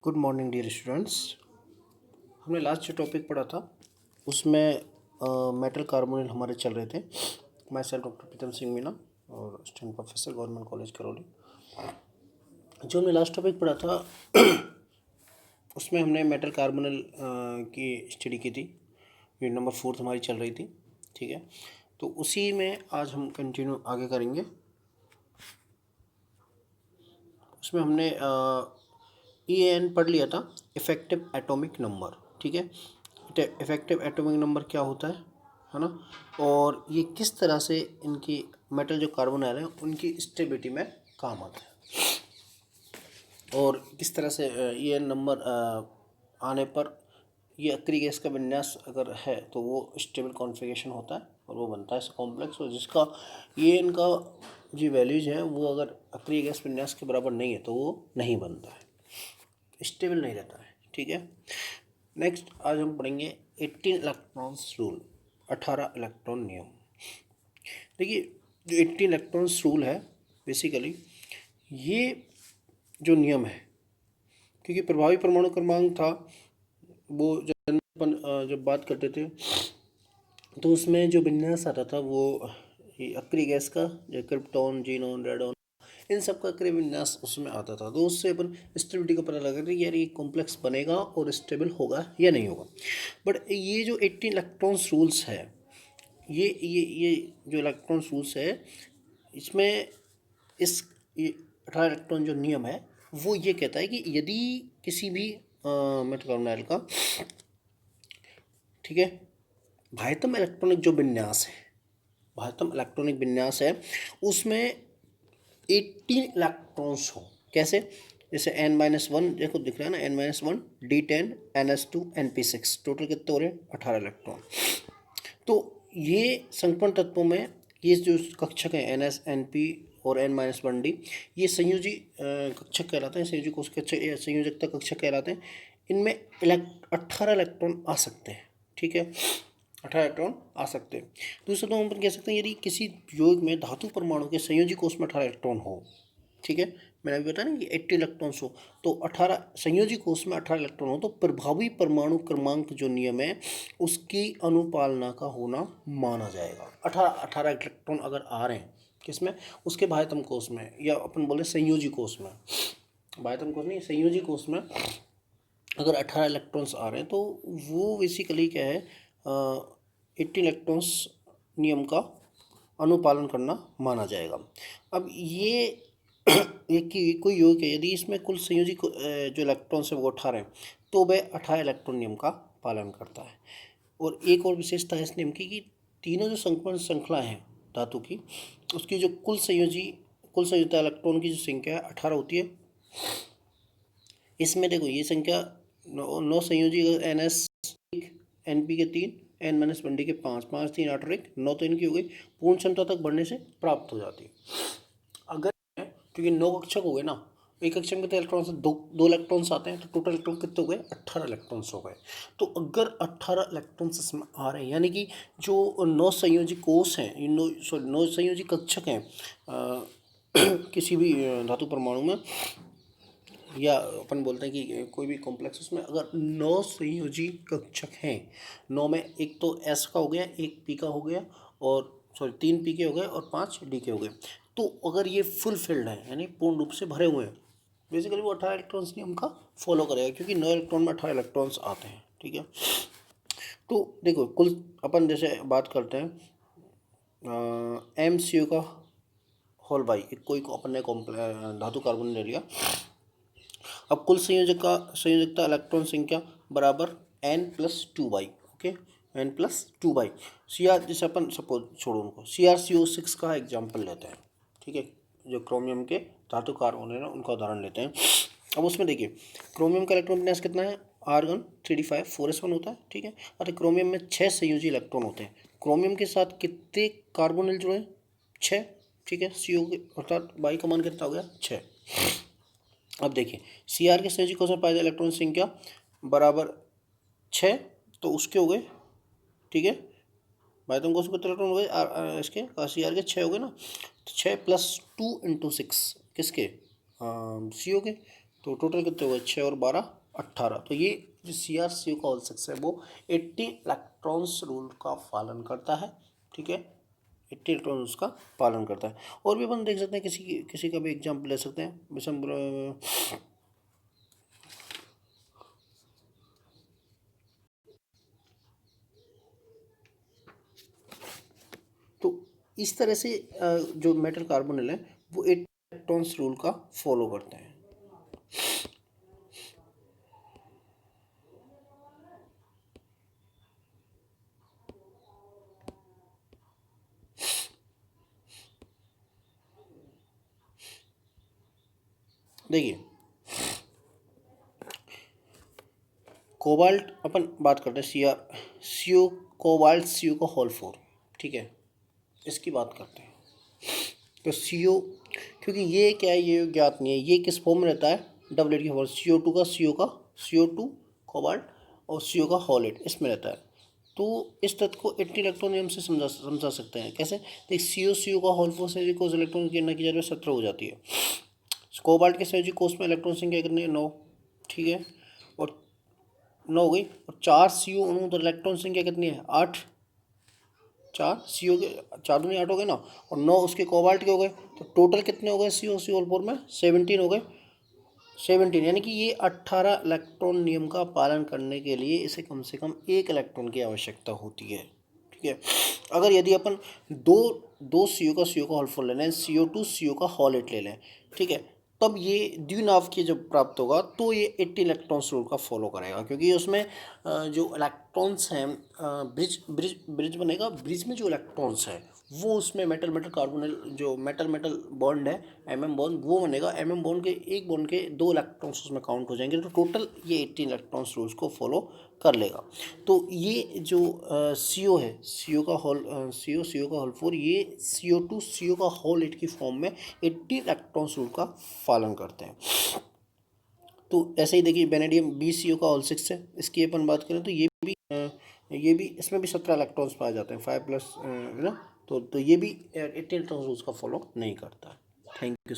Good morning dear students. हमने last जो topic पढ़ा था उसमें मेटल कार्बोनिल हमारे चल रहे थे। मैं सेल्फ डॉक्टर प्रीतम सिंह मीना और assistant professor government college Karauli. जो हमने लास्ट टॉपिक पढ़ा था उसमें हमने मेटल कार्बोनिल की स्टडी की थी। यूनिट नंबर 4 हमारी चल रही थी, ठीक है। तो उसी में आज हम कंटिन्यू आगे करेंगे। उसमें हमने EAN पढ़ लिया था, इफ़ेक्टिव एटॉमिक नंबर, ठीक है। इफ़ेक्टिव एटॉमिक नंबर क्या होता है ना, और ये किस तरह से इनकी मेटल जो कार्बोनाइल है उनकी स्टेबिलिटी में काम आता है, और किस तरह से EAN नंबर आने पर ये अक्रिय गैस का विन्यास अगर है तो वो स्टेबल कॉन्फ़िगरेशन होता है और वो बनता है कॉम्प्लेक्स, और जिसका EAN का जो वैल्यूज है वो अगर अक्रिय गैस विन्यास के बराबर नहीं है तो वो नहीं बनता है, स्टेबल नहीं रहता है, ठीक है। नेक्स्ट आज हम पढ़ेंगे 18 इलेक्ट्रॉन्स रूल, 18 इलेक्ट्रॉन नियम। देखिए जो 18 इलेक्ट्रॉन्स रूल है बेसिकली ये जो नियम है, क्योंकि प्रभावी परमाणु क्रमांक था वो जब बात करते थे तो उसमें जो विन्यास आता था वो अक्रिय गैस का, जो क्रिप्टॉन, जीनॉन, रेडॉन, इन सब का अक्रिय विन्यास उसमें आता था। तो उससे अपन स्टेबिलिटी का पता लगा कि यार ये कॉम्प्लेक्स बनेगा और स्टेबल होगा या नहीं होगा। बट ये जो 18 इलेक्ट्रॉन्स रूल्स है, ये जो इलेक्ट्रॉन्स रूल्स है इसमें ये 18 इलेक्ट्रॉन जो नियम है वो ये कहता है कि यदि किसी भी मेटल कार्बोनाइल का, ठीक है, बाह्यतम इलेक्ट्रॉनिक जो विन्यास है, बाह्यतम इलेक्ट्रॉनिक विन्यास है उसमें 18 इलेक्ट्रॉन्स हो। कैसे? जैसे n-1 देखो दिख रहा है ना, n-1 D10 NS2 NP6, total कितने हो रहे हैं? 18 इलेक्ट्रॉन। तो ये संकरण तत्वों में ये जो कक्षक है NS NP और n-1D, ये संयोजी कक्षक कहलाते हैं, संयोजी कोश कक्षक, संयोजकता कक्षक कहलाते हैं। इनमें 18 इलेक्ट्रॉन आ सकते हैं, ठीक है, 18 इलेक्ट्रॉन आ सकते हैं। दूसरा तो हम कह सकते हैं यदि किसी यौगिक में धातु परमाणु के संयोजी कोश में 18 इलेक्ट्रॉन हो, ठीक है, मैंने अभी बताया ना कि 80 इलेक्ट्रॉन्स हो, तो 18 संयोजी कोश में 18 इलेक्ट्रॉन हो तो प्रभावी परमाणु क्रमांक जो नियम है उसकी अनुपालना का होना माना जाएगा। 18 इलेक्ट्रॉन अगर आ रहे हैं किसमें? उसके बाह्यतम कोश में, या अपन बोले संयोजी कोश में, बाह्यतम कोश नहीं, संयोजी कोश में अगर 18 इलेक्ट्रॉन्स आ रहे हैं तो वो बेसिकली क्या है, 80 इलेक्ट्रॉन्स नियम का अनुपालन करना माना जाएगा। अब ये एक कोई योग है यदि इसमें कुल संयोजी जो इलेक्ट्रॉन्स है वो 18 हैं तो वह 18 इलेक्ट्रॉन नियम का पालन करता है। और एक और विशेषता है इस नियम की कि तीनों जो संक्रमण श्रृंखला है धातु की, उसकी जो कुल संयोजित इलेक्ट्रॉन की जो संख्या है 18 होती है। इसमें देखो ये संख्या 9 संयोजी NS NP के 3, n-1D के 5, 5 3 8 और 1 9 तो इनकी हो गई, पूर्ण क्षमता तक बढ़ने से प्राप्त हो जाती है। अगर क्योंकि 9 कक्षक हो गए ना, एक कक्षक में कितने इलेक्ट्रॉन्स, दो इलेक्ट्रॉन्स आते हैं, तो टोटल इलेक्ट्रॉन कितने हो गए? 18 इलेक्ट्रॉन्स हो गए। तो अगर 18 इलेक्ट्रॉन्स इसमें आ रहे हैं यानी कि जो 9 संयोजी कोश हैं, 9 संयोजी कक्षक हैं किसी भी धातु परमाणु में, या अपन बोलते हैं कि कोई भी कॉम्प्लेक्स उसमें अगर 9 संयोजी कक्षक हैं, 9 में एक तो S का हो गया, एक P का हो गया, और 3 P के हो गए और 5 D के हो गए, तो अगर ये फुल फिल्ड है यानी पूर्ण रूप से भरे हुए हैं, बेसिकली वो 18 इलेक्ट्रॉन्स नियम का फॉलो करेगा, क्योंकि 9 इलेक्ट्रॉन में 18 इलेक्ट्रॉन्स आते हैं, ठीक है। तो देखो कुल अपन जैसे बात करते हैं MCU का होल बाई, कोई अपन ने धातु कार्बन ले लिया। अब कुल संयोजकता इलेक्ट्रॉन संख्या बराबर n+2/, ओके, n+2/। CR जैसे अपन सपोज छोड़ो उनको, CrCO6 का एग्जाम्पल लेते हैं, ठीक है, जो क्रोमियम के धातु कार्बन है ना उनका उदाहरण लेते हैं। अब उसमें देखिए क्रोमियम का इलेक्ट्रॉन विन्यास कितना है? आर्गन 3d5 4s1 होता है, ठीक है। और क्रोमियम में 6 संयोजी इलेक्ट्रॉन होते हैं। क्रोमियम के साथ कितने कार्बोनिल जुड़े? 6, ठीक है। CO के अर्थात बाई का मान कितना हो गया? 6। अब देखिए CR के संयोजी कोश में पाए जाए इलेक्ट्रॉन संख्या बराबर 6, तो उसके हो गए, ठीक है, बाह्यतम कोश में कितने इलेक्ट्रॉन हो गए? इसके CR के 6 हो गए ना, तो 6 + 2 × 6 किसके? CO के, तो टोटल कितने हो गए? 6 और 12 18। तो ये जो CrCu का होल सिक्स है वो 80 इलेक्ट्रॉन्स रूल का पालन करता है। ठीक है, 80 इलेक्ट्रॉन उसका पालन करता है। और भी अपन देख सकते हैं, किसी का भी एग्जाम्पल ले सकते हैं। विषम तो इस तरह से जो मेटल कार्बोनिल है वो 80 इलेक्ट्रॉन्स रूल का फॉलो करते हैं। देखिए, कोबाल्ट अपन बात करते हैं, CrCu, कोबाल्ट CU का होल 4। ठीक है, इसकी बात करते हैं। तो CO, क्योंकि ये क्या है, ये ज्ञात नहीं है, ये किस फॉर्म में रहता है, डबल एट की फॉर्म, CO2 कोबाल्ट और CO का होल 8 इसमें रहता है। तो इस तत्व को 80 इलेक्ट्रॉन नियम से समझा सकते हैं। कैसे, देख CO का होल 4 से कोस इलेक्ट्रॉन की गणना की जाए 17 हो जाती है। कोबाल्ट के संयोजी कोष में इलेक्ट्रॉन संख्या कितनी है, 9। ठीक है, और 9 हो गई, और 4 CO अणु, तो इलेक्ट्रॉन संख्या कितनी है, 8। 4 CO के 4 दूनी 8 हो गए ना, और 9 उसके कोबाल्ट के हो गए, तो टोटल कितने हो गए CO होल 4 में, 17 हो गए। 17, यानी कि ये 18 इलेक्ट्रॉन नियम का पालन करने के लिए इसे कम से कम 1 इलेक्ट्रॉन की आवश्यकता होती है। ठीक है, अगर यदि अपन दो दो CO का होल 4 ले लें, CO का होल 8 ले लें, ठीक है, तब ये द्विनाभिकीय जब प्राप्त होगा तो ये 80 इलेक्ट्रॉन्स रूल का फॉलो करेगा, क्योंकि उसमें जो इलेक्ट्रॉन्स हैं, ब्रिज ब्रिज ब्रिज बनेगा, ब्रिज में जो इलेक्ट्रॉन्स है वो उसमें मेटल मेटल कार्बोनिल जो मेटल मेटल बॉन्ड है, बॉन्ड वो बनेगा। बॉन्ड के एक बॉन्ड के 2 इलेक्ट्रॉन्स उसमें काउंट हो जाएंगे, तो टोटल ये 18 इलेक्ट्रॉन्स रूल्स को फॉलो कर लेगा। तो ये जो CO है, CO का होल 4, ये CO का होल 8 की फॉर्म में 80 इलेक्ट्रॉन्स रूल का पालन करते हैं। तो ऐसे ही देखिए, बेनेडियम BCO का होल 6 है, इसकी अपन बात करें तो ये भी इसमें भी 17 इलेक्ट्रॉन्स पाए जाते हैं, 5 प्लस है ना। तो ये भी 18 इलेक्ट्रॉन रूल्स का फॉलो नहीं करता है। Thank you.